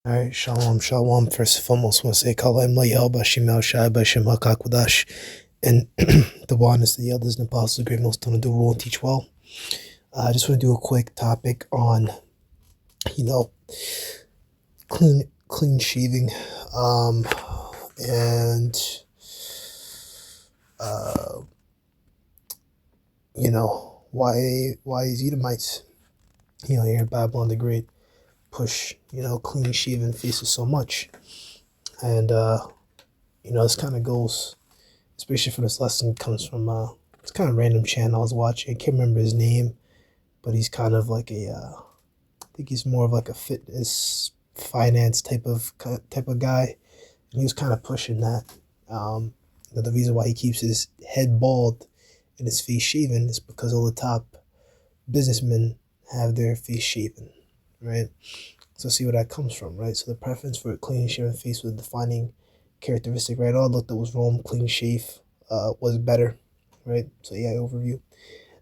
All right, shalom, shalom. First and foremost, I want to say Kalam Layel Bashim Al Shai Bashim HaKakwadash. And the oneness of the elders and apostles, the great most to do rule and teach well. I just want to do a quick topic on, you know, clean shaving, and uh, why these Edomites, here in Babylon the Great, push clean shaven faces so much, and this kind of goes. Especially for this lesson, comes from it's kind of random channel I was watching. I can't remember his name, but he's kind of like I think he's more of like a fitness finance type of guy, and he was kind of pushing that. The reason why he keeps his head bald and his face shaven is because all the top businessmen have their face shaven, right? So see where that comes from, right? So the preference for a clean shaven face was a defining characteristic, right? All I looked at was Rome, clean shave was better, right? So yeah, overview.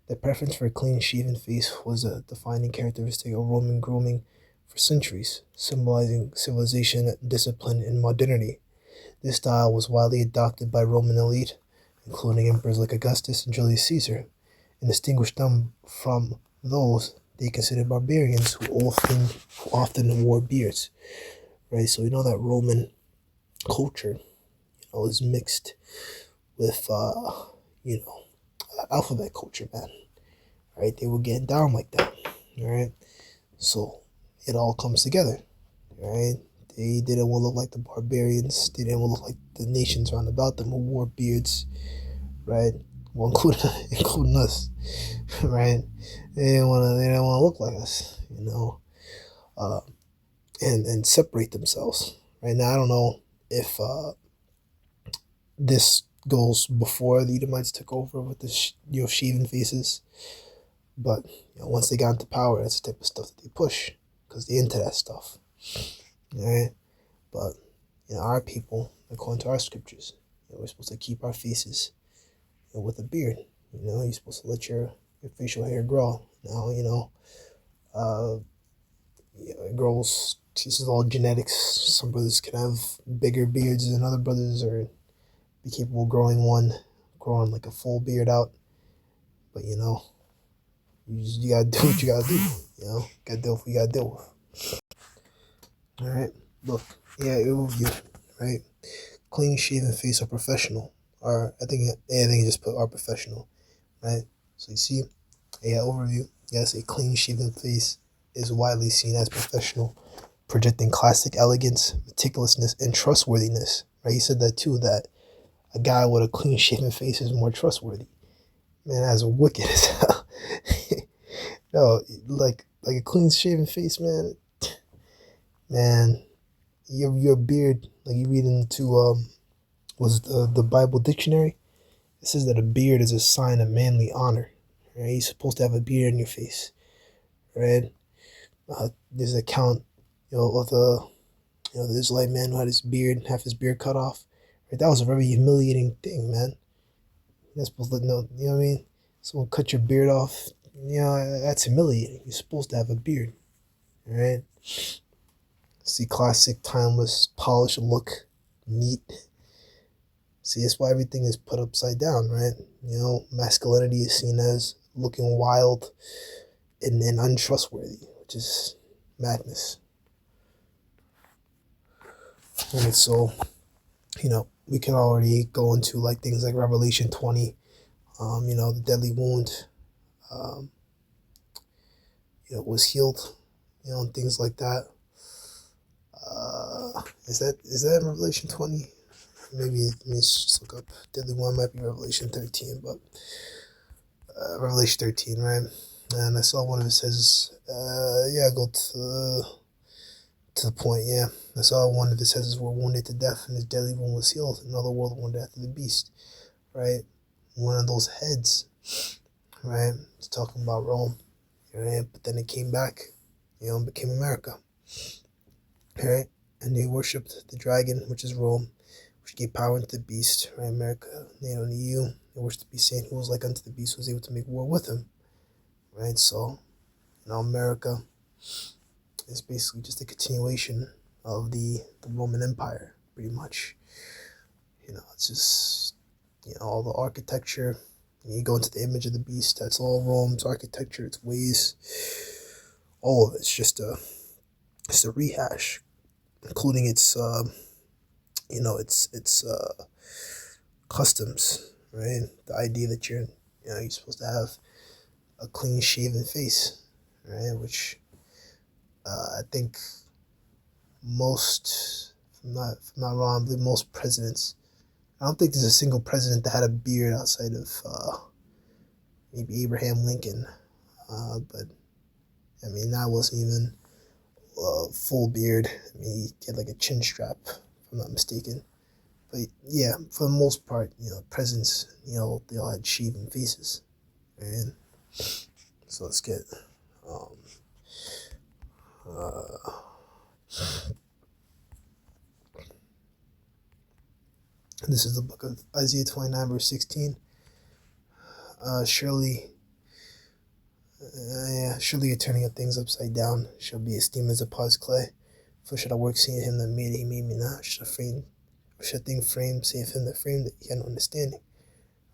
The preference for a clean shaven face was a defining characteristic of Roman grooming for centuries, symbolizing civilization, discipline, and modernity. This style was widely adopted by Roman elite, including emperors like Augustus and Julius Caesar, and distinguished them from those they considered barbarians who often wore beards, right? So we know that Roman culture, is mixed with, alphabet culture, man, right? They were getting down like that, all right? So it all comes together, right? They didn't want to look like the barbarians. They didn't want to look like the nations around about them who wore beards, right? Well, including us, right? They didn't want to look like us, uh, and separate themselves, right? Now I don't know if this goes before the Edomites took over with the shaven faces, but once they got into power, that's the type of stuff that they push because they're into that stuff, right? But our people, according to our scriptures, we're supposed to keep our faces with a beard. You're supposed to let your facial hair grow. Now, uh, it grows. This is all genetics. Some brothers can have bigger beards than other brothers, or be capable of growing like a full beard out. But you gotta do what you gotta do. Gotta deal with what you gotta deal with. All right, look, yeah, overview, right? Clean shaven face or professional, or I think you just put our professional, right? So you see, yeah, overview. Yes, a clean shaven face is widely seen as professional, projecting classic elegance, meticulousness, and trustworthiness. Right? He said that too. That a guy with a clean shaven face is more trustworthy. Man, that's wicked as hell. No, like a clean shaven face, man. Man, your beard, like you read into was the Bible dictionary. It says that a beard is a sign of manly honor. Right? You're supposed to have a beard in your face, right? There's an account, of the Israelite man who had his beard, half his beard cut off. Right? That was a very humiliating thing, man. You're not supposed to know, you know what I mean? Someone cut your beard off, that's humiliating. You're supposed to have a beard, right? See, classic, timeless, polished look, neat. See, that's why everything is put upside down, right? Masculinity is seen as looking wild and untrustworthy, which is madness. And so, we can already go into like things like Revelation 20, the deadly wound, um, was healed, and things like that. Is that in Revelation 20? Maybe let me just look up. Deadly wound might be Revelation 13, but Revelation 13, right? And I saw one of it says, go to the point, yeah. I saw one of it says were wounded to death, and his deadly wound was healed. Another world wounded after the beast, right? One of those heads, right? It's talking about Rome, right? But then it came back, and became America, right? And they worshipped the dragon, which is Rome, which gave power unto the beast, right? America, in the EU, they worshiped the beast, saying who was like unto the beast was able to make war with him, right? So, America is basically just a continuation, of the Roman Empire, pretty much. It's just, all the architecture. You go into the image of the beast, that's all Rome's architecture, its ways. All of it's just a rehash, including its customs, right? The idea that you're supposed to have a clean shaven face, right? Which I think most, if I'm not wrong, I believe most presidents. I don't think there's a single president that had a beard outside of maybe Abraham Lincoln. But I mean, that wasn't even a full beard. I mean, he had like a chin strap, if I'm not mistaken. But yeah, for the most part, presidents, they all had shaven faces. And so let's get um, uh, this is the book of Isaiah 29, verse 16. Surely, surely you're turning up things upside down. Shall be esteemed as a pot's clay. For should I work, seeing him that made it, he made me not. Should a thing frame, save him that framed it, he had no understanding.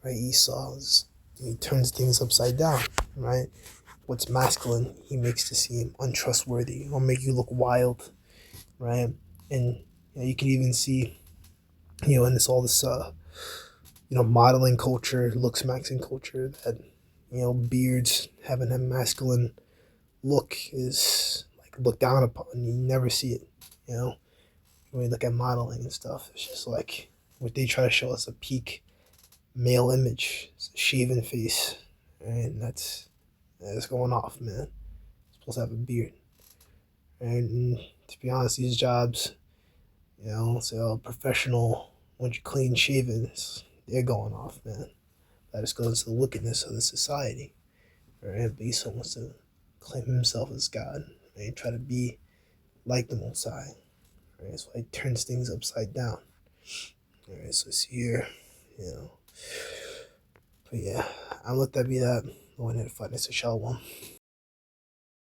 Right? He turns things upside down. Right? What's masculine, he makes to seem untrustworthy or make you look wild. Right? And you can even see, in this modeling culture, looks maxing culture, that beards having a masculine look is like looked down upon. You never see it. When we look at modeling and stuff, it's just like what they try to show us, a peak male image. It's a shaven face, and that's going off, man. You're supposed to have a beard, and to be honest, these jobs, so professional, once you're clean shaven, they're going off, man. That just goes to the wickedness of the society. Right? But he still wants to claim himself as God, right? Try to be like the Most High. Right? That's why he turns things upside down. All right, so it's here, you know. But yeah, I'll let that be that. Go ahead and find us a shalom.